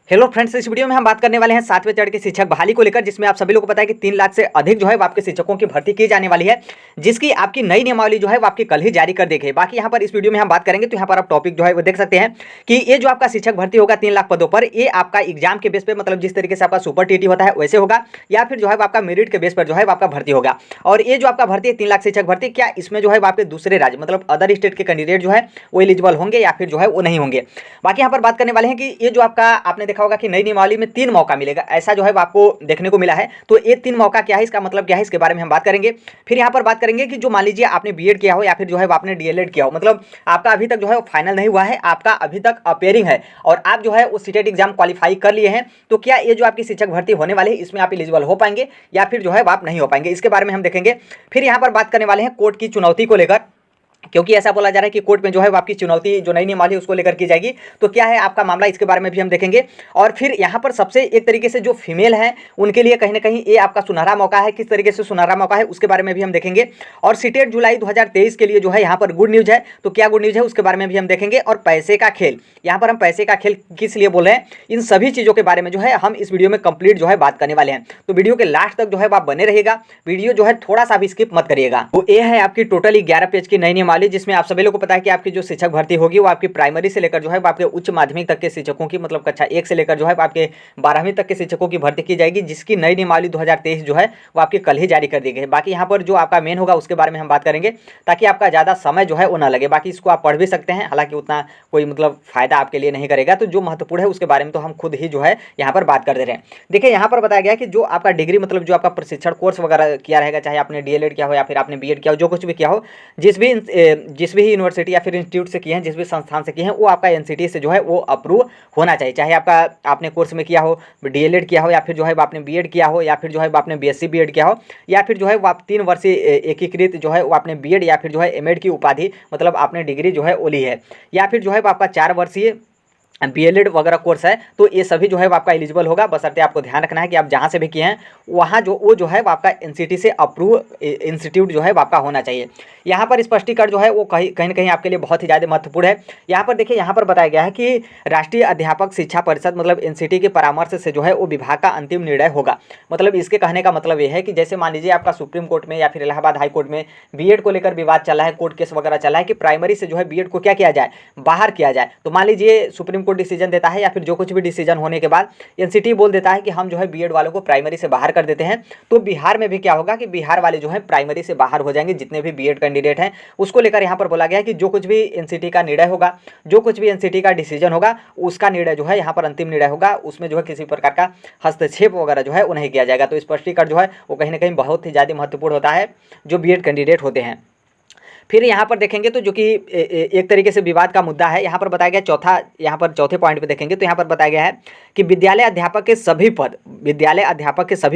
Hello friends, इस video में हम बात करने वाले हैं 7वें चरण के शिक्षक बहाली को लेकर, जिसमें आप सभी लोगों को पता है कि 3 लाख से अधिक जो है वो आपके शिक्षकों की भर्ती की जाने वाली है, जिसकी आपकी नई नियमावली जो है वो आपकी कल ही जारी कर दी गई है। बाकी यहाँ पर इस वीडियो में हम बात करेंगे तो यहाँ पर आप टॉपिक जो है वो देख सकते हैं कि ये जो आपका शिक्षक भर्ती होगा 3 लाख पदों पर, ये आपका एग्जाम के बेस पर, मतलब जिस तरीके से आपका सुपर टीटी होता है वैसे होगा, या फिर जो है वो आपका मेरिट के बेस पर जो है वो आपका भर्ती होगा। और ये जो आपका भर्ती है 3 लाख शिक्षक भर्ती, क्या इसमें जो है वो आपके दूसरे राज्य मतलब अदर स्टेट के कैंडिडेट जो है वो एलिजिबल होंगे या फिर जो है वो नहीं होंगे। बाकी यहाँ पर बात करने वाले हैं कि ये जो आपका आपने देखा होगा कि नई नियमावली में 3 मौका मिलेगा, ऐसा जो है वो आपको देखने को मिला है। तो ये 3 मौका क्या है, इसका मतलब क्या है, इसके बारे में हम बात करेंगे। फिर यहाँ पर बात करेंगे कि जो मान लीजिए आपने बीएड किया हो या फिर जो है वो आपने डीएलएड किया हो, मतलब आपका अभी तक जो है वो फाइनल नहीं हुआ है, आपका अभी तक अपेयरिंग है और आप जो है वो सीटेट एग्जाम क्वालिफाई कर लिए हैं, तो क्या ये जो आपकी शिक्षक भर्ती होने वाली है इसमें आप एलिजिबल हो पाएंगे या फिर जो है आप नहीं हो पाएंगे, इसके बारे में हम देखेंगे। फिर यहाँ पर बात करने वाले हैं कोर्ट की चुनौती को लेकर, क्योंकि ऐसा बोला जा रहा है कि कोर्ट में जो है वो आपकी चुनौती जो नई नियमावली है उसको लेकर की जाएगी, तो क्या है आपका मामला, इसके बारे में भी हम देखेंगे। और फिर यहाँ पर सबसे एक तरीके से जो फीमेल है उनके लिए कहीं ना कहीं ये आपका सुनहरा मौका है, किस तरीके से सुनहरा मौका है उसके बारे में भी हम देखेंगे। और सीटेट जुलाई 2023 के लिए जो है यहाँ पर गुड न्यूज़ है, तो क्या गुड न्यूज़ है उसके बारे में भी हम देखेंगे। और पैसे का खेल, यहाँ पर हम पैसे का खेल किस लिए बोल रहे हैं, इन सभी चीज़ों के बारे में जो है हम इस वीडियो में कंप्लीट जो है बात करने वाले हैं। तो वीडियो के लास्ट तक जो है आप बने रहिएगा, वीडियो जो है थोड़ा सा भी स्किप मत करिएगा। तो ये है आपकी टोटली 11 पेज की नई नियमावली, जिसमें आप सभी लोग को पता है कि आपकी जो शिक्षक भर्ती होगी वो आपकी प्राइमरी से लेकर जो है आपके उच्च माध्यमिक तक के शिक्षकों की, मतलब कक्षा 1 से लेकर जो है आपके 12वीं तक के शिक्षकों की भर्ती की जाएगी, जिसकी नई नियमावली 2023 जो है वो आपकी कल ही जारी कर दी गई है। बाकी यहाँ पर जो आपका मेन होगा उसके बारे में हम बात करेंगे, ताकि आपका ज़्यादा समय जो है वो ना लगे। बाकी इसको आप पढ़ भी सकते हैं, हालांकि उतना कोई मतलब फायदा आपके लिए नहीं करेगा, तो जो महत्वपूर्ण है उसके बारे में तो हम खुद ही जो है यहाँ पर बात कर दे रहे हैं। देखिए यहाँ पर बताया गया कि जो आपका डिग्री मतलब जो आपका प्रशिक्षण कोर्स वगैरह किया रहेगा, चाहे आपने डीएलएड किया हो या फिर आपने बीएड किया हो, जो कुछ भी किया हो, जिस भी यूनिवर्सिटी या फिर इंस्टीट्यूट से किए हैं, जिस भी संस्थान से किए हैं, वो आपका एनसीटी से जो है वो अप्रूव होना चाहिए। चाहे आपका आपने कोर्स में किया हो, डीएलएड किया हो, या फिर जो है आपने बीएड किया हो, या फिर जो है आपने बीएससी बीएड किया हो, या फिर जो है वो आप 3 वर्षीय एकीकृत जो है वो आपने बीएड या फिर जो है एमएड की उपाधि मतलब आपने डिग्री जो है वो ली है, या फिर जो है आपका 4 वर्षीय बीएलएड वगैरह कोर्स है, तो ये सभी जो है वो आपका एलिजिबल होगा। बशर्ते आपको ध्यान रखना है कि आप जहाँ से भी किए हैं वहाँ जो वो जो है वो आपका एनसीटी से अप्रूव इंस्टीट्यूट जो है वो आपका होना चाहिए। यहाँ पर स्पष्टीकरण जो है वो कहीं ना कहीं आपके लिए बहुत ही ज़्यादा महत्वपूर्ण है। यहाँ पर देखिए, यहाँ पर बताया गया है कि राष्ट्रीय अध्यापक शिक्षा परिषद मतलब एनसीटी के परामर्श से जो है वो विभाग का अंतिम निर्णय होगा। मतलब इसके कहने का मतलब ये है कि जैसे मान लीजिए आपका सुप्रीम कोर्ट में या फिर इलाहाबाद हाई कोर्ट में बीएड को लेकर विवाद चला है, कोर्ट केस वगैरह चला है कि प्राइमरी से जो है बीएड को क्या किया जाए, बाहर किया जाए। तो मान लीजिए सुप्रीम कोर्ट डिसीजन देता है या फिर जो कुछ भी डिसीजन होने के बाद एनसीटी बोल देता है कि हम जो है बीएड वालों को प्राइमरी से बाहर कर देते हैं, तो बिहार में भी क्या होगा कि बिहार वाले जो है प्राइमरी से बाहर हो जाएंगे, जितने भी बीएड कैंडिडेट हैं। उसको लेकर यहाँ पर बोला गया है कि जो कुछ भी एनसीटी का निर्णय होगा, जो कुछ भी एनसीटी का डिसीजन होगा, उसका निर्णय जो है यहाँ पर अंतिम निर्णय होगा, उसमें जो है किसी प्रकार का हस्तक्षेप वगैरह जो है वो नहीं किया जाएगा। तो स्पष्टीकरण जो है वो कहीं ना कहीं बहुत ही ज़्यादा महत्वपूर्ण होता है जो बीएड कैंडिडेट होते हैं। फिर यहाँ पर देखेंगे तो जो कि एक तरीके से विवाद का मुद्दा है, यहाँ पर बताया गया चौथा, यहाँ पर चौथे पॉइंट पे देखेंगे तो यहाँ पर बताया गया है कि विद्यालय अध्यापक के सभी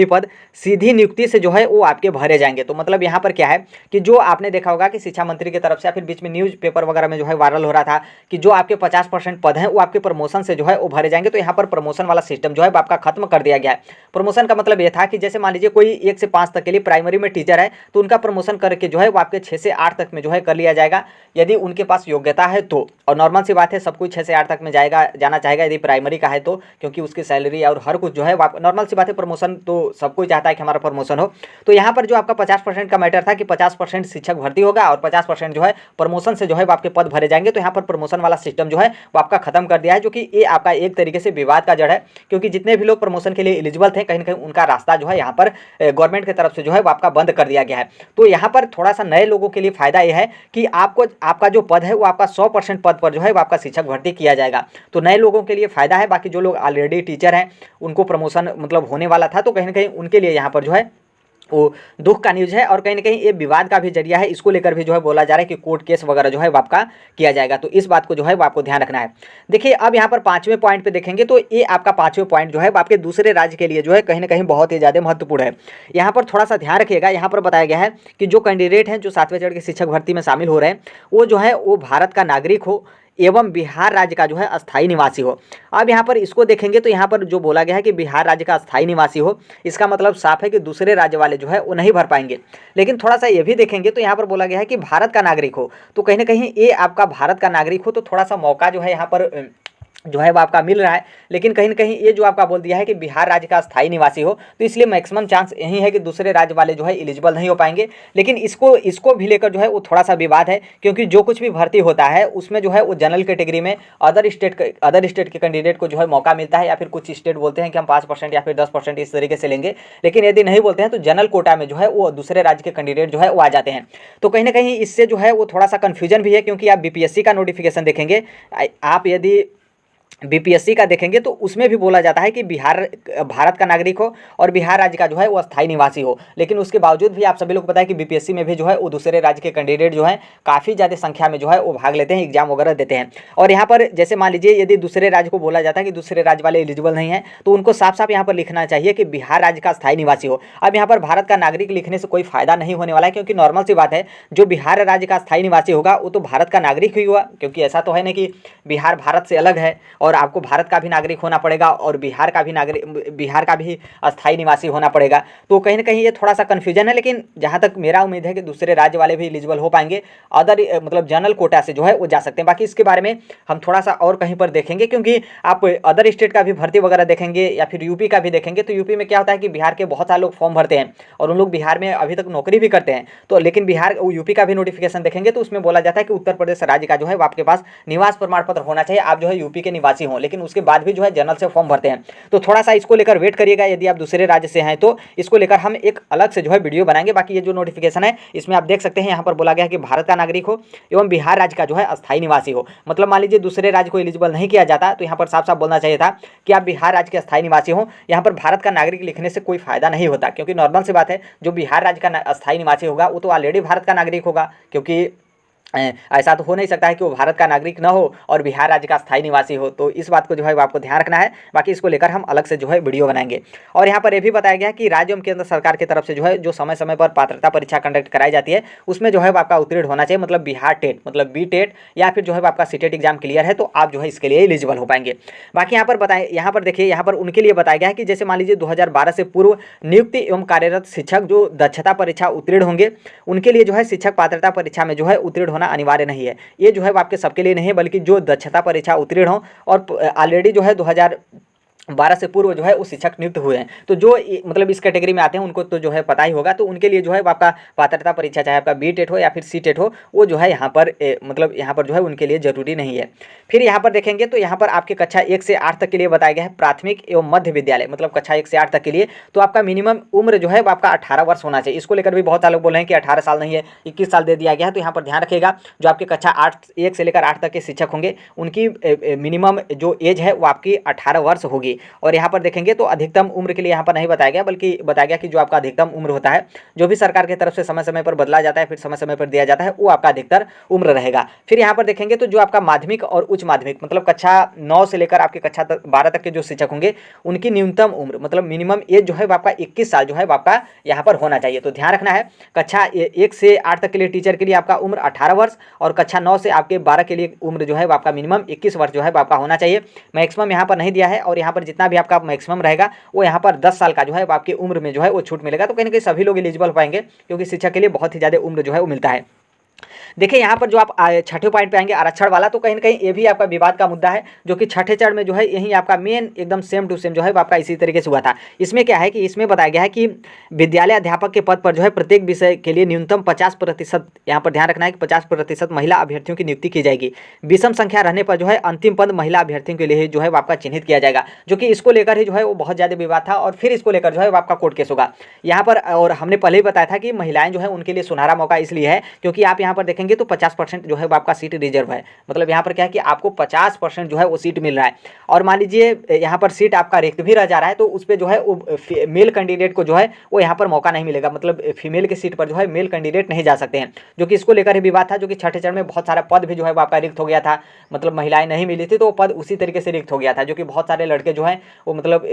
पद सीधी नियुक्ति से जो है वो आपके भरे जाएंगे। तो मतलब यहाँ पर क्या है कि जो आपने देखा होगा कि शिक्षा मंत्री की तरफ से या फिर बीच में न्यूज़ पेपर वगैरह में जो है वायरल हो रहा था कि जो आपके 50% पद हैं वो आपके प्रमोशन से जो है वो भरे जाएंगे। तो यहाँ पर प्रमोशन वाला सिस्टम जो है आपका खत्म कर दिया गया है। प्रमोशन का मतलब ये था कि जैसे मान लीजिए कोई 1 से 5 तक के लिए प्राइमरी में टीचर है, तो उनका प्रमोशन करके जो है वो आपके 6 से 8 तक में जो है कर लिया जाएगा, यदि उनके पास योग्यता है तो। और नॉर्मल सी बात है, सब कुछ 6 से 8 तक में जाना चाहेगा यदि प्राइमरी का है तो, क्योंकि उसकी सैलरी और हर कुछ जो है नॉर्मल सी बात है, प्रमोशन तो सब कोई चाहता है कि हमारा प्रमोशन हो। तो यहाँ पर जो आपका 50% का मैटर था कि 50% शिक्षक भर्ती होगा और 50% जो है प्रमोशन से जो है आपके पद भरे जाएंगे। तो यहाँ पर प्रमोशन वाला सिस्टम जो है वो आपका खत्म कर दिया है, जो कि ये आपका एक तरीके से विवाद का जड़ है, क्योंकि जितने भी लोग प्रमोशन के लिए एलिजिबल थे कहीं ना कहीं उनका रास्ता जो है यहाँ पर गवर्नमेंट की तरफ से जो है वो आपका बंद कर दिया गया है। तो यहाँ पर थोड़ा सा नए लोगों के लिए फायदा यह है कि आपका जो पद है वो आपका 100% पद पर जो है वो आपका शिक्षक भर्ती किया जाएगा। तो नए लोगों के लिए फायदा है। बाकी जो लोग ऑलरेडी टीचर हैं उनको प्रमोशन मतलब होने वाला था, तो कहीं ना कहीं उनके लिए यहाँ पर जो है वो दुख का न्यूज़ है। और कहीं ना कहीं ये विवाद का भी जरिया है, इसको लेकर भी जो है बोला जा रहा है कि कोर्ट केस वगैरह जो है वो आपका किया जाएगा। तो इस बात को जो है वो आपको ध्यान रखना है। देखिए अब यहाँ पर 5वें पॉइंट पे देखेंगे तो ये आपका 5वें पॉइंट जो है वो आपके दूसरे राज्य के लिए जो है कहीं ना कहीं बहुत ही ज़्यादा महत्वपूर्ण है। यहाँ पर थोड़ा सा ध्यान रखिएगा। यहाँ पर बताया गया है कि जो कैंडिडेट हैं जो 7वें चरण की शिक्षक भर्ती में शामिल हो रहे हैं वो जो है वो भारत का नागरिक हो एवं बिहार राज्य का जो है अस्थायी निवासी हो। अब यहाँ पर इसको देखेंगे तो यहाँ पर जो बोला गया है कि बिहार राज्य का अस्थायी निवासी हो, इसका मतलब साफ है कि दूसरे राज्य वाले जो है वो नहीं भर पाएंगे। लेकिन थोड़ा सा ये भी देखेंगे तो यहाँ पर बोला गया है कि भारत का नागरिक हो, तो कहीं ना कहीं ये आपका भारत का नागरिक हो तो थोड़ा सा मौका जो है यहाँ पर जो है वो आपका मिल रहा है। लेकिन कहीं न कहीं ये जो आपका बोल दिया है कि बिहार राज्य का स्थायी निवासी हो, तो इसलिए मैक्सिमम चांस यही है कि दूसरे राज्य वाले जो है एलिजिबल नहीं हो पाएंगे। लेकिन इसको भी लेकर जो है वो थोड़ा सा विवाद है, क्योंकि जो कुछ भी भर्ती होता है उसमें जो है वो जनरल कैटेगरी में अदर स्टेट के कैंडिडेट को जो है मौका मिलता है, या फिर कुछ स्टेट बोलते हैं कि हम 5% या फिर 10% इस तरीके से लेंगे। लेकिन यदि नहीं बोलते हैं तो जनरल कोटा में जो है वो दूसरे राज्य के कैंडिडेट जो है वो आ जाते हैं। तो कहीं ना कहीं इससे जो है वो थोड़ा सा कन्फ्यूजन भी है, क्योंकि आप बीपीएससी का नोटिफिकेशन देखेंगे, आप यदि बीपीएससी का देखेंगे तो उसमें भी बोला जाता है कि भारत का नागरिक हो और बिहार राज्य का जो है वो अस्थायी निवासी हो। लेकिन उसके बावजूद भी आप सभी लोग को पता है कि बीपीएससी में भी जो है वो दूसरे राज्य के कैंडिडेट जो हैं काफ़ी ज़्यादा संख्या में जो है वो भाग लेते हैं, एग्जाम वगैरह देते हैं। और यहाँ पर जैसे मान लीजिए यदि दूसरे राज्य को बोला जाता है कि दूसरे राज्य वाले एलिजिबल नहीं है, तो उनको साफ साफ यहाँ पर लिखना चाहिए कि बिहार राज्य का स्थायी निवासी हो। अब यहाँ पर भारत का नागरिक लिखने से कोई फायदा नहीं होने वाला है, क्योंकि नॉर्मल सी बात है, जो बिहार राज्य का स्थायी निवासी होगा वो तो भारत का नागरिक ही हुआ, क्योंकि ऐसा तो है ना कि बिहार भारत से अलग है और आपको भारत का भी नागरिक होना पड़ेगा और बिहार का भी अस्थायी निवासी होना पड़ेगा। तो कहीं ना कहीं ये थोड़ा सा कन्फ्यूजन है। लेकिन जहाँ तक मेरा उम्मीद है कि दूसरे राज्य वाले भी एलिजिबल हो पाएंगे, अदर मतलब जनरल कोटा से जो है वो जा सकते हैं। बाकी इसके बारे में हम थोड़ा सा और कहीं पर देखेंगे, क्योंकि आप अदर स्टेट का भी भर्ती वगैरह देखेंगे या फिर यूपी का भी देखेंगे, तो यूपी में क्या होता है कि बिहार के बहुत सारे लोग फॉर्म भरते हैं और उन लोग बिहार में अभी तक नौकरी भी करते हैं। तो लेकिन यूपी का भी नोटिफिकेशन देखेंगे तो उसमें बोला जाता है कि उत्तर प्रदेश राज्य का जो है आपके पास निवास प्रमाण पत्र होना चाहिए, आप जो है यूपी के निवासी हों। लेकिन उसके बाद भी जो है जनरल से फॉर्म भरते हैं। तो थोड़ा सा इसको लेकर वेट करिएगा, यदि आप दूसरे राज्य से हैं तो इसको लेकर हम एक अलग से जो है वीडियो बनाएंगे। बाकी ये जो नोटिफिकेशन है इसमें आप देख सकते हैं, यहाँ पर बोला गया है कि भारत का नागरिक हो एवं बिहार राज्य का जो है अस्थायी निवासी हो। मतलब मान लीजिए दूसरे राज्य को एलिजिबल नहीं किया जाता, तो यहाँ पर साफ साफ बोलना चाहिए था कि आप बिहार राज्य के अस्थायी निवासी हो। यहाँ पर भारत का नागरिक लिखने से कोई फायदा नहीं होता, क्योंकि नॉर्मल सी बात है, जो बिहार राज्य का अस्थायी निवासी होगा वो तो ऑलरेडी भारत का नागरिक होगा, क्योंकि ऐसा तो हो नहीं सकता है कि वो भारत का नागरिक ना हो और बिहार राज्य का स्थायी निवासी हो। तो इस बात को जो है आपको ध्यान रखना है। बाकी इसको लेकर हम अलग से जो है वीडियो बनाएंगे। और यहाँ पर यह भी बताया गया कि राज्य एवं केंद्र सरकार की तरफ से जो है जो समय समय पर पात्रता परीक्षा कंडक्ट कराई जाती है, उसमें जो है आपका उत्तीर्ण होना चाहिए। मतलब बिहार टेट, मतलब बी टेट या फिर जो है आपका सीटेट एग्जाम क्लियर है, तो आप जो है इसके लिए एलिजिबल हो पाएंगे। बाकी यहाँ पर बताए, यहाँ पर देखिए, यहाँ पर उनके लिए बताया गया है कि जैसे मान लीजिए 2012 से पूर्व नियुक्त एवं कार्यरत शिक्षक जो दक्षता परीक्षा उत्तीर्ण होंगे, उनके लिए जो है शिक्षक पात्रता परीक्षा में जो है उत्तीर्ण होना अनिवार्य नहीं है। ये जो है आपके सबके लिए नहीं है, बल्कि जो दक्षता परीक्षा उत्तीर्ण हो और ऑलरेडी जो है 2012 से पूर्व जो है वो शिक्षक नियुक्त हुए हैं, तो जो मतलब इस कैटेगरी में आते हैं उनको तो जो है पता ही होगा। तो उनके लिए जो है आपका पात्रता परीक्षा, चाहे आपका बी टेट हो या फिर सी टेट हो, वो जो है यहाँ पर मतलब यहाँ पर जो है उनके लिए जरूरी नहीं है। फिर यहाँ पर देखेंगे तो यहाँ पर आपके कक्षा 1 से 8 तक के लिए बताया गया है प्राथमिक एवं मध्य विद्यालय, मतलब कक्षा 1 से 8 तक के लिए तो आपका मिनिमम उम्र जो है वो आपका 18 वर्ष होना चाहिए। इसको लेकर भी बहुत सारे लोग बोल रहे हैं कि 18 साल नहीं है, 21 साल दे दिया गया है। तो यहाँ पर ध्यान रखिएगा, जो आपके कक्षा 1 से लेकर 8 तक के शिक्षक होंगे उनकी मिनिमम जो एज है वो आपकी 18 वर्ष होगी। और यहाँ पर देखेंगे तो अधिकतम उम्र के लिए यहाँ पर नहीं बताया गया, बल्कि बताया गया कि जो आपका अधिकतम उम्र होता है, जो भी सरकार की तरफ से समय समय पर बदला जाता है, फिर समय समय पर दिया जाता है, वो आपका अधिकतर उम्र रहेगा। फिर यहाँ पर देखेंगे तो जो आपका माध्यमिक और उच्च माध्यमिक, मतलब कक्षा 9 से लेकर आपके कक्षा 12 तक के जो शिक्षक होंगे उनकी न्यूनतम उम्र, मतलब मिनिमम एज जो है आपका 21 साल जो है आपका यहाँ पर होना चाहिए। तो ध्यान रखना है, कक्षा 1 से 8 तक के लिए टीचर के लिए आपका उम्र 18 वर्ष और कक्षा 9 से आपके 12 के लिए उम्र जो है आपका मिनिमम 21 वर्ष जो है आपका होना चाहिए। मैक्सिमम यहाँ पर नहीं दिया है, और यहाँ पर जितना भी आपका मैक्सिमम रहेगा वो यहाँ पर 10 साल का जो है आपकी उम्र में जो है वो छूट मिलेगा। तो कहीं ना कहीं सभी लोग एलिजिबल हो पाएंगे, क्योंकि शिक्षक के लिए बहुत ही ज़्यादा उम्र जो है वो मिलता है। देखिए यहाँ पर जो आप छठे पॉइंट पे आएंगे आरक्षण वाला, तो कहीं ना कहीं ये भी आपका विवाद का मुद्दा है, जो कि छठे चरण में जो है यही आपका मेन एकदम सेम टू सेम जो है आपका इसी तरीके से हुआ था। इसमें क्या है कि इसमें बताया गया है कि विद्यालय अध्यापक के पद पर जो है प्रत्येक विषय के लिए न्यूनतम 50%, यहाँ पर ध्यान रखना है कि 50% महिला अभ्यर्थियों की नियुक्ति की जाएगी। विषम संख्या रहने पर जो है अंतिम पद महिला अभ्यर्थियों के लिए जो है आपका चिन्हित किया जाएगा, जो कि इसको लेकर ही जो है वो बहुत ज़्यादा विवाद था। और फिर इसको लेकर जो है आपका कोर्ट केस होगा यहाँ पर। और हमने पहले ही बताया था कि महिलाएं जो है उनके लिए सुनहरा मौका इसलिए है क्योंकि आप यहाँ पर देखेंगे तो 50% जो है वो आपका सीट रिजर्व है। मतलब यहाँ पर क्या है कि आपको 50% जो है वो सीट मिल रहा है। और मान लीजिए यहाँ पर सीट आपका रिक्त भी रह जा रहा है, तो उस पर जो है वो मेल कैंडिडेट को जो है वो यहाँ पर मौका नहीं मिलेगा। मतलब फीमेल की सीट पर जो है मेल कैंडिडेट नहीं जा सकते हैं, जो कि इसको लेकर ही विवाद था। जो कि छठे चरण में बहुत सारा पद भी जो है वो आपका रिक्त हो गया था, मतलब महिलाएं नहीं मिली थी तो वो पद उसी तरीके से रिक्त हो गया था, जो कि बहुत सारे लड़के जो हैं वो मतलब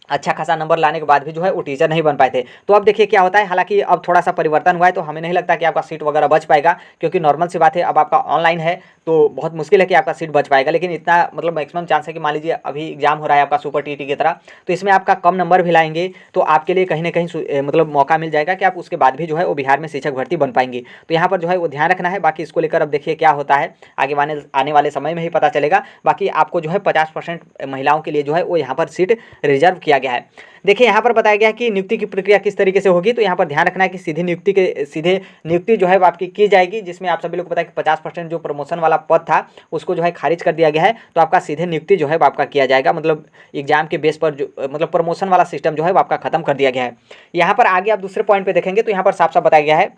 अच्छा खासा नंबर लाने के बाद भी जो है वो टीचर नहीं बन पाए थे। तो अब देखिए क्या होता है, हालांकि अब थोड़ा सा परिवर्तन हुआ है, तो हमें नहीं लगता कि आपका सीट वगैरह बच पाएगा, क्योंकि नॉर्मल सी बात है अब आपका ऑनलाइन है तो बहुत मुश्किल है कि आपका सीट बच पाएगा। लेकिन इतना मतलब मैक्सिमम चांस है कि मान लीजिए अभी एग्जाम हो रहा है आपका सुपर टीटी की तरह, तो इसमें आपका कम नंबर भी लाएंगे तो आपके लिए कहीं ना कहीं मतलब मौका मिल जाएगा कि आप उसके बाद भी जो है वो बिहार में शिक्षक भर्ती बन पाएंगे। तो यहाँ पर जो है वो ध्यान रखना है। बाकी इसको लेकर अब देखिए क्या होता है, आगे आने वाले समय में ही पता चलेगा। बाकी आपको जो है 50% महिलाओं के लिए जो है वो यहाँ पर सीट रिजर्व किया गया है। देखिए यहाँ पर बताया गया है कि नियुक्ति की प्रक्रिया किस तरीके से होगी। तो यहाँ पर ध्यान रखना है कि सीधी नियुक्ति जो है वो आपकी की जाएगी, जिसमें आप सभी लोग को पता है कि 50% जो प्रमोशन वाला पद था उसको जो है खारिज कर दिया गया है। तो आपका सीधे नियुक्ति जो है वो आपका किया जाएगा, मतलब एग्जाम के बेस पर जो मतलब प्रमोशन वाला सिस्टम जो है वो आपका खत्म कर दिया गया है। यहाँ पर आगे आप दूसरे पॉइंट पे देखेंगे तो यहाँ पर साफ साफ बताया गया है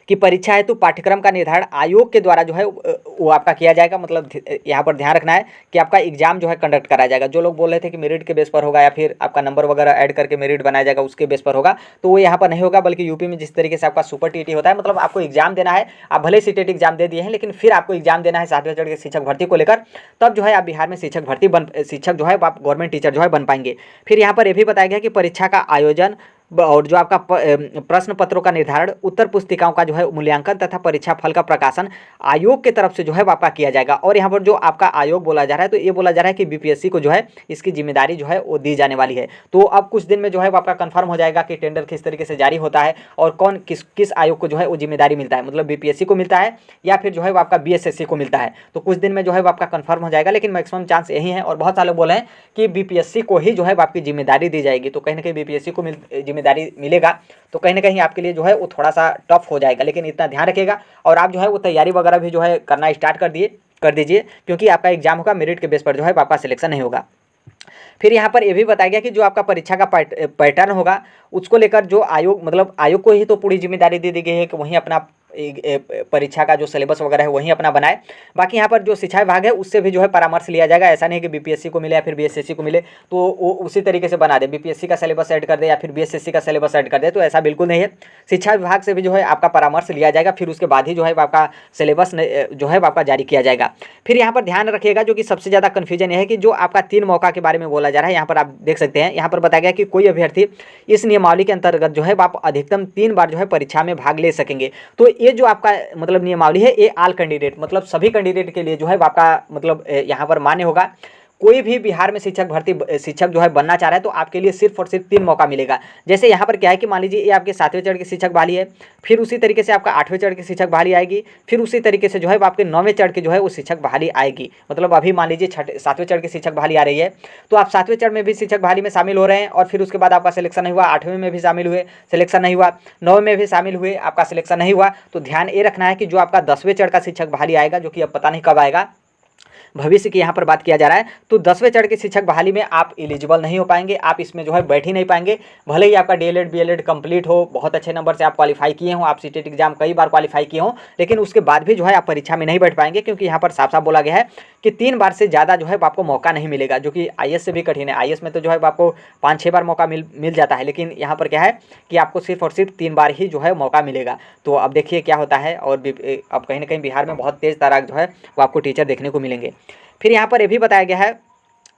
कि परीक्षा हेतु पाठ्यक्रम का निर्धारण आयोग के द्वारा जो है वो आपका किया जाएगा। मतलब यहाँ पर ध्यान रखना है कि आपका एग्जाम जो है कंडक्ट कराया जाएगा। जो लोग बोल रहे थे कि मेरिट के बेस पर होगा या फिर आपका नंबर वगैरह ऐड करके मेरिट बनाया जाएगा उसके बेस पर होगा, तो वो यहाँ पर नहीं होगा, बल्कि यूपी में जिस तरीके से आपका सुपर टीटी होता है, मतलब आपको एग्जाम देना है, आप भले सीटेट एग्जाम दे दिए हैं लेकिन फिर आपको एग्जाम देना है 7वें चरण के शिक्षक भर्ती को लेकर, तब जो है आप बिहार में शिक्षक जो है आप गवर्नमेंट टीचर जो है बन पाएंगे। फिर यहाँ पर यह भी बताया गया कि परीक्षा का आयोजन और जो आपका प्रश्न पत्रों का निर्धारण, उत्तर पुस्तिकाओं का जो है मूल्यांकन तथा परीक्षा फल का प्रकाशन आयोग की तरफ से जो है आपका किया जाएगा। और यहाँ पर जो आपका आयोग बोला जा रहा है, तो ये बोला जा रहा है कि बीपीएससी को जो है इसकी जिम्मेदारी जो है वो दी जाने वाली है। तो अब कुछ दिन में जो है आपका कंफर्म हो जाएगा कि टेंडर किस तरीके से जारी होता है और कौन किस आयोग को जो है वो जिम्मेदारी मिलता है, मतलब बीपीएससी को मिलता है या फिर जो है वो आपका बीएसएससी को मिलता है। तो कुछ दिन में जो है वो आपका कंफर्म हो जाएगा, लेकिन मैक्सिमम चांस यही है। और बहुत सारे लोग बोले हैं कि बीपीएससी को ही जो है आपकी जिम्मेदारी दी जाएगी। तो कहीं ना कहीं बीपीएससी को जिम्मेदारी मिलेगा तो कहीं ना कहीं आपके लिए जो है वो थोड़ा सा टफ हो जाएगा। लेकिन इतना ध्यान रखिएगा और आप जो है वो तैयारी वगैरह भी जो है करना स्टार्ट कर दीजिए, क्योंकि आपका एग्जाम होगा मेरिट के बेस पर जो है आपका सिलेक्शन नहीं होगा। फिर यहाँ पर यह भी बताया गया कि जो आपका परीक्षा का पैटर्न होगा उसको लेकर जो आयोग को ही तो पूरी जिम्मेदारी दे दी गई है कि वहीं अपना परीक्षा का जो सिलेबस वगैरह है वहीं अपना बनाए। बाकी यहाँ पर जो शिक्षा विभाग है उससे भी जो है परामर्श लिया जाएगा। ऐसा नहीं कि बीपीएससी को मिले या फिर बीएसएससी को मिले तो वो उसी तरीके से बना दे, बीपीएससी का सिलेबस ऐड कर दे या फिर बीएसएससी का सिलेबस ऐड कर दे, तो ऐसा बिल्कुल नहीं है। शिक्षा विभाग से भी जो है आपका परामर्श लिया जाएगा, फिर उसके बाद ही जो है आपका सिलेबस जो है आपका जारी किया जाएगा। फिर यहाँ पर ध्यान रखिएगा, जो कि सबसे ज़्यादा कन्फ्यूजन यह है कि जो आपका 3 मौका के बारे में बोला जा रहा है, यहाँ पर आप देख सकते हैं, यहाँ पर बताया गया कि कोई अभ्यर्थी इस नियमावली के अंतर्गत जो है आप अधिकतम 3 बार जो है परीक्षा में भाग ले सकेंगे। तो ये जो आपका मतलब नियमावली है ये ऑल कैंडिडेट मतलब सभी कैंडिडेट के लिए जो है आपका मतलब यहाँ पर मान्य होगा। कोई भी बिहार में शिक्षक जो है बनना चाह रहा है तो आपके लिए सिर्फ और सिर्फ 3 मौका मिलेगा। जैसे यहाँ पर क्या है कि मान लीजिए ये आपके 7वें चरण की शिक्षक बहाली है, फिर उसी तरीके से आपका 8वें चरण की शिक्षक बहाली आएगी, फिर उसी तरीके से जो है आपके 9वें चरण की जो है वो शिक्षक बहाली आएगी। मतलब अभी मान लीजिए 7वें चरण की शिक्षक बहाली आ रही है तो आप 7वें चरण में भी शिक्षक बहाली में शामिल हो रहे हैं और फिर उसके बाद आपका सिलेक्शन नहीं हुआ, 8वें में भी शामिल हुए सिलेक्शन नहीं हुआ, 9वें में भी शामिल हुए आपका सिलेक्शन नहीं हुआ, तो ध्यान ये रखना है कि जो आपका 10वें चरण का शिक्षक बहाली आएगा, जो कि अब पता नहीं कब आएगा, भविष्य की यहाँ पर बात किया जा रहा है, तो 10वें चरण की शिक्षक बहाली में आप एलिजिबल नहीं हो पाएंगे, आप इसमें जो है बैठ ही नहीं पाएंगे। भले ही आपका डीएलएड बीएलएड कंप्लीट हो, बहुत अच्छे नंबर से आप क्वालिफाई किए हों, आप सीटेट एग्जाम कई बार क्वालिफाई किए हों, लेकिन उसके बाद भी जो है आप परीक्षा में नहीं बैठ पाएंगे, क्योंकि यहाँ पर साफ साफ बोला गया है कि 3 बार से ज़्यादा जो है आपको मौका नहीं मिलेगा, जो कि आईएएस से भी कठिन है। आईएएस में तो जो है आपको 5-6 बार मौका मिल जाता है, लेकिन यहाँ पर क्या है कि आपको सिर्फ और सिर्फ 3 बार ही जो है मौका मिलेगा। तो अब देखिए क्या होता है। और अब कहीं ना कहीं बिहार में बहुत तेज़ तराक जो है वो आपको टीचर देखने को मिलेंगे। फिर यहाँ पर यह भी बताया गया है,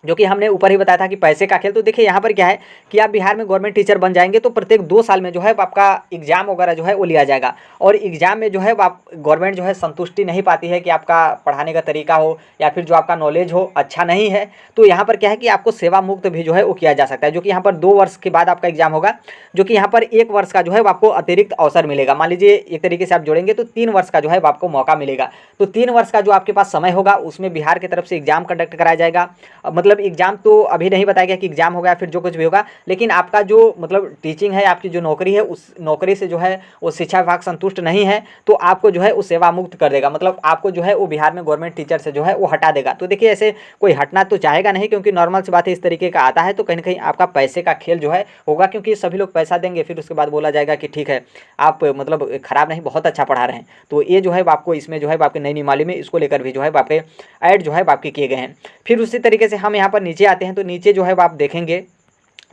जो कि हमने ऊपर ही बताया था कि पैसे का खेल। तो देखिए यहाँ पर क्या है कि आप बिहार में गवर्नमेंट टीचर बन जाएंगे तो प्रत्येक 2 साल में जो है आपका एग्जाम वगैरह जो है वो लिया जाएगा, और एग्जाम में जो है आप गवर्नमेंट जो है संतुष्टि नहीं पाती है कि आपका पढ़ाने का तरीका हो या फिर जो आपका नॉलेज हो अच्छा नहीं है, तो यहाँ पर क्या है कि आपको सेवा मुक्त भी जो है वो किया जा सकता है, जो कि यहाँ पर 2 वर्ष के बाद आपका एग्जाम होगा, जो कि यहाँ पर 1 वर्ष का जो है आपको अतिरिक्त अवसर मिलेगा। मान लीजिए एक तरीके से आप जोड़ेंगे तो 3 वर्ष का जो है आपको मौका मिलेगा। तो 3 वर्ष का जो आपके पास समय होगा उसमें बिहार की तरफ से एग्जाम कंडक्ट कराया जाएगा। मतलब एग्जाम तो अभी नहीं बताया गया कि एग्जाम होगा या फिर जो कुछ भी होगा, लेकिन आपका जो मतलब टीचिंग है, आपकी जो नौकरी है, उस नौकरी से जो है वो शिक्षा विभाग संतुष्ट नहीं है तो आपको जो है वो सेवा मुक्त कर देगा, मतलब आपको जो है वो बिहार में गवर्नमेंट टीचर से जो है वो हटा देगा। तो देखिए ऐसे कोई हटना तो चाहेगा नहीं, क्योंकि नॉर्मल सी बात है, इस तरीके का आता है तो कहीं ना कहीं आपका पैसे का खेल जो है होगा, क्योंकि सभी लोग पैसा देंगे, फिर उसके बाद बोला जाएगा कि ठीक है आप मतलब ख़राब नहीं बहुत अच्छा पढ़ा रहे हैं। तो ये जो है आपको इसमें जो है आपके नई नियमावली में इसको लेकर भी जो है आपके ऐड जो है आपके किए गए हैं। फिर उसी तरीके से हम यहाँ पर नीचे आते हैं, तो नीचे जो है आप देखेंगे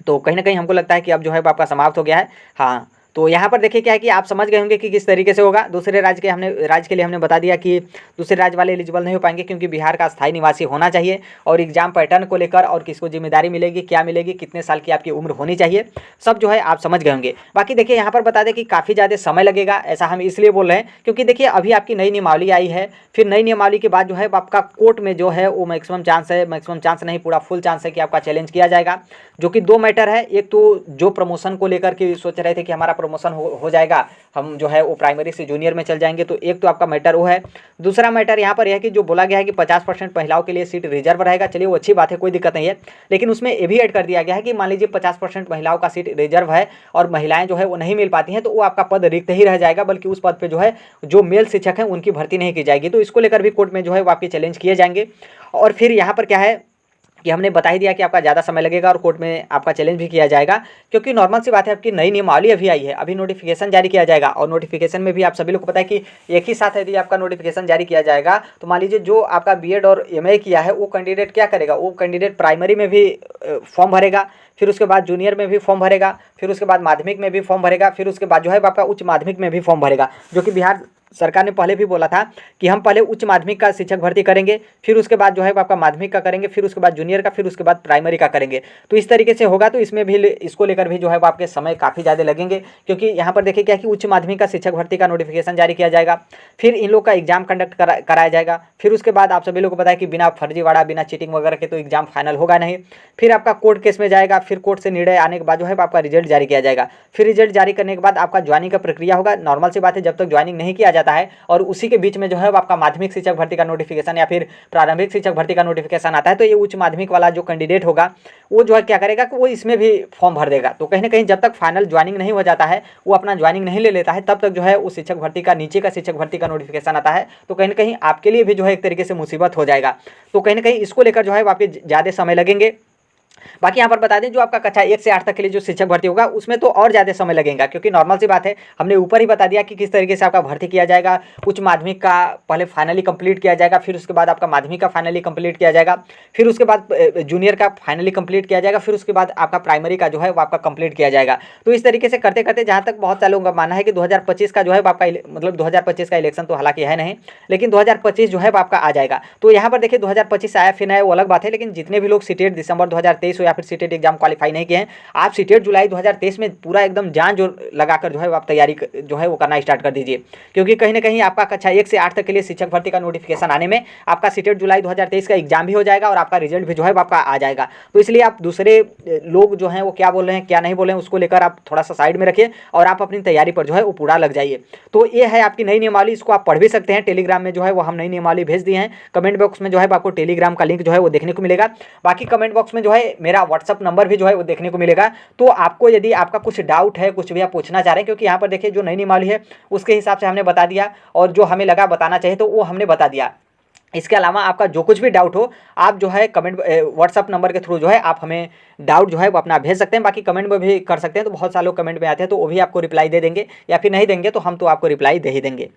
तो कहीं ना कहीं हमको लगता है कि अब जो है आपका समाप्त हो गया है। हाँ, तो यहाँ पर देखिए क्या है कि आप समझ गए होंगे कि किस तरीके से होगा। दूसरे राज्य के लिए हमने बता दिया कि दूसरे राज्य वाले एलिजिबल नहीं हो पाएंगे क्योंकि बिहार का स्थायी निवासी होना चाहिए, और एग्जाम पैटर्न को लेकर और किसको जिम्मेदारी मिलेगी, क्या मिलेगी, कितने साल की आपकी उम्र होनी चाहिए, सब जो है आप समझ गए होंगे। बाकी देखिए यहाँ पर बता दें कि काफ़ी ज़्यादा समय लगेगा, ऐसा हम इसलिए बोल रहे हैं क्योंकि देखिए अभी आपकी नई नियमावली आई है। फिर नई नियमावली के बाद जो है आपका कोर्ट में जो है वो मैक्सिमम चांस नहीं, पूरा फुल चांस है कि आपका चैलेंज किया जाएगा, जो कि दो मैटर है। एक तो जो प्रमोशन को लेकर के सोच रहे थे कि हमारा प्रमोशन हो जाएगा, हम जो है वो प्राइमरी से जूनियर में चल जाएंगे, तो एक तो आपका मैटर वो है। दूसरा मैटर यहाँ पर यह है कि जो बोला गया है कि 50% महिलाओं के लिए सीट रिजर्व रहेगा, चलिए वो अच्छी बात है, कोई दिक्कत नहीं है, लेकिन उसमें ये भी ऐड कर दिया गया है कि मान लीजिए 50% महिलाओं का सीट रिजर्व है और महिलाएं जो है वो नहीं मिल पाती हैं, तो वो आपका पद रिक्त ही रह जाएगा, बल्कि उस पद पर जो है जो मेल शिक्षक हैं उनकी भर्ती नहीं की जाएगी। तो इसको लेकर भी कोर्ट में जो है वो आपके चैलेंज किए जाएंगे। और फिर यहाँ पर क्या है कि हमने बता ही दिया कि आपका ज़्यादा समय लगेगा और कोर्ट में आपका चैलेंज भी किया जाएगा, क्योंकि नॉर्मल सी बात है, आपकी नई नियमावली अभी आई है, अभी नोटिफिकेशन जारी किया जाएगा, और नोटिफिकेशन में भी आप सभी लोग को पता है कि एक ही साथ यदि आपका नोटिफिकेशन जारी किया जाएगा तो मान लीजिए जो आपका बीएड और एमए किया है वो कैंडिडेट क्या करेगा, वो कैंडिडेट प्राइमरी में भी फॉर्म भरेगा, फिर उसके बाद जूनियर में भी फॉर्म भरेगा, फिर उसके बाद माध्यमिक में भी फॉर्म भरेगा, फिर उसके बाद जो है आपका उच्च माध्यमिक में भी फॉर्म भरेगा, जो कि बिहार सरकार ने पहले भी बोला था कि हम पहले उच्च माध्यमिक का शिक्षक भर्ती करेंगे, फिर उसके बाद जो है आपका माध्यमिक का करेंगे, फिर उसके बाद जूनियर का, फिर उसके बाद प्राइमरी का करेंगे। तो इस तरीके से होगा, तो इसमें भी इसको लेकर भी जो है वो आपके समय काफ़ी ज़्यादा लगेंगे, क्योंकि यहाँ पर देखिए क्या है कि उच्च माध्यमिक का शिक्षक भर्ती का नोटिफिकेशन जारी किया जाएगा, फिर इन लोग का एग्जाम कंडक्ट कराया जाएगा, फिर उसके बाद आप सभी लोग को पता है कि बिना फर्जीवाड़ा, बिना चीटिंग वगैरह के तो एग्जाम फाइनल होगा नहीं, फिर आपका कोर्ट केस में जाएगा, फिर कोर्ट से निर्णय आने के बाद जो है आपका रिजल्ट जारी किया जाएगा, फिर रिजल्ट जारी करने के बाद आपका ज्वाइनिंग का प्रक्रिया होगा। नॉर्मल सी बात है, जब तक ज्वाइनिंग नहीं किया जाता है और उसी के बीच में जो है आपका माध्यमिक शिक्षक भर्ती का नोटिफिकेशन या फिर प्रारंभिक शिक्षक भर्ती का नोटिफिकेशन आता है, तो ये उच्च माध्यमिक वाला जो कैंडिडेट होगा वो जो है क्या करेगा कि वो इसमें भी फॉर्म भर देगा। तो कहीं ना कहीं जब तक फाइनल ज्वाइनिंग नहीं हो जाता है, वो अपना ज्वाइनिंग नहीं ले लेता है, तब तक जो है उस शिक्षक भर्ती का नीचे का शिक्षक भर्ती का नोटिफिकेशन आता है, तो कहीं ना कहीं आपके लिए भी जो है एक तरीके से मुसीबत हो जाएगा। तो कहीं ना कहीं इसको लेकर जो है आपके ज़्यादा समय लगेंगे। बाकी यहाँ पर बता दें, जो आपका कक्षा 1 से 8 तक के लिए जो शिक्षक भर्ती होगा उसमें तो और ज़्यादा समय लगेगा, क्योंकि नॉर्मल सी बात है, हमने ऊपर ही बता दिया कि किस तरीके से आपका भर्ती किया जाएगा। उच्च माध्यमिक का पहले फाइनली कंप्लीट किया जाएगा, फिर उसके बाद आपका माध्यमिक का फाइनली कंप्लीट किया जाएगा, फिर उसके बाद जूनियर का फाइनली कंप्लीट किया जाएगा, फिर उसके बाद आपका प्राइमरी का जो है वो आपका कंप्लीट किया जाएगा। तो इस तरीके से करते करते, जहाँ तक बहुत सारे लोगों का मानना है कि 2025 का जो है आपका मतलब 2025 का इलेक्शन तो हालांकि है नहीं, लेकिन 2025 जो है आपका आ जाएगा। तो यहाँ पर देखिए 2025 आया फिर आया वो अलग बात है, लेकिन जितने भी लोग सीटेट दिसंबर 2023 हो या फिर सीटेट एग्जाम क्वालिफाई नहीं किए हैं, आप सीटेट जुलाई 2023 में पूरा एकदम जान जो लगाकर जो है आप तैयारी जो है वो करना स्टार्ट कर दीजिए, क्योंकि कहीं ना कहीं आपका कक्षा 1 से 8 तक के लिए शिक्षक भर्ती का नोटिफिकेशन आने में आपका सीटेट जुलाई 2023 का एग्जाम भी हो जाएगा और आपका रिजल्ट भी जो है आपका आ जाएगा। तो इसलिए आप दूसरे लोग जो हैं वो क्या बोल रहे हैं क्या नहीं बोल रहे हैं उसको लेकर आप थोड़ा सा साइड में रखिए और आप अपनी तैयारी पर जो है वो पूरा लग जाइए। तो ये है आपकी नई नियमावली, इसको आप पढ़ भी सकते हैं, टेलीग्राम में जो है वो हम नई नियमावली भेज दिए हैं। कमेंट बॉक्स में जो है आपको टेलीग्राम का लिंक जो है वो देखने को मिलेगा। बाकी कमेंट बॉक्स में जो है मेरा व्हाट्सअप नंबर भी जो है वो देखने को मिलेगा। तो आपको यदि आपका कुछ डाउट है, कुछ भी आप पूछना चाह रहे हैं, क्योंकि यहाँ पर देखिए जो नई नियमावली है उसके हिसाब से हमने बता दिया और जो हमें लगा बताना चाहिए तो वो हमने बता दिया। इसके अलावा आपका जो कुछ भी डाउट हो आप जो है कमेंट व्हाट्सअप नंबर के थ्रू जो है आप हमें डाउट जो है वो अपना भेज सकते हैं। बाकी कमेंट में भी कर सकते हैं, तो बहुत सारे लोग कमेंट में आते हैं तो वो भी आपको रिप्लाई दे देंगे, या फिर नहीं देंगे तो हम तो आपको रिप्लाई दे ही देंगे।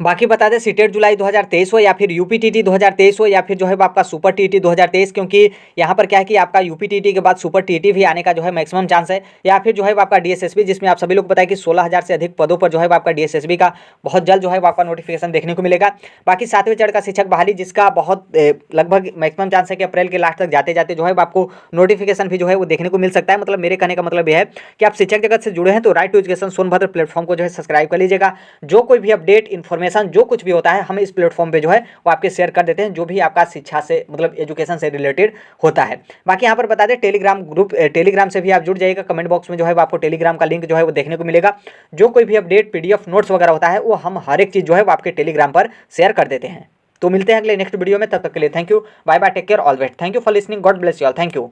बाकी बता दें सीटेट जुलाई 2023 हो या फिर यूपीटीटी 2023 हो या फिर जो है आपका सुपर टीटी 2023, क्योंकि यहाँ पर क्या है कि आपका यूपीटीटी के बाद सुपर टीटी भी आने का जो है मैक्सिमम चांस है, या फिर जो है आपका डीएसएसबी, जिसमें आप सभी लोग को पता है कि 16,000 से अधिक पदों पर जो है आपका डीएसएसबी का बहुत जल्द जो है आपका नोटिफिकेशन देखने को मिलेगा। बाकी 7वें चरण का शिक्षक बहाली, जिसका बहुत लगभग मैक्सिमम चांस है कि अप्रैल के लास्ट तक जाते जाते जो है आपको नोटिफिकेशन भी जो है वो देखने को मिल सकता है। मतलब मेरे कहने का मतलब यह है कि आप शिक्षक जगत से जुड़े हैं तो right to education Sonbhadra platform को जो है सब्सक्राइब कर लीजिएगा। जो कोई भी अपडेट इन्फॉर्मेशन जो कुछ भी होता है हम इस प्लेटफॉर्म पे जो है वो आपके शेयर कर देते हैं, जो भी आपका शिक्षा से मतलब एजुकेशन से रिलेटेड होता है। बाकी यहाँ पर बता दें टेलीग्राम ग्रुप, टेलीग्राम से भी आप जुड़ जाइएगा। कमेंट बॉक्स में जो है आपको टेलीग्राम का लिंक जो है वो देखने को मिलेगा। जो कोई भी अपडेट पीडीएफ नोट्स वगैरह होता है वो हम हर एक चीज़ जो है वो आपके टेलीग्राम पर शेयर कर देते हैं। तो मिलते हैं अगले नेक्स्ट वीडियो में, तब तक के लिए thank you, bye bye, take care, all best, thank you for listening, God bless you all, thank you.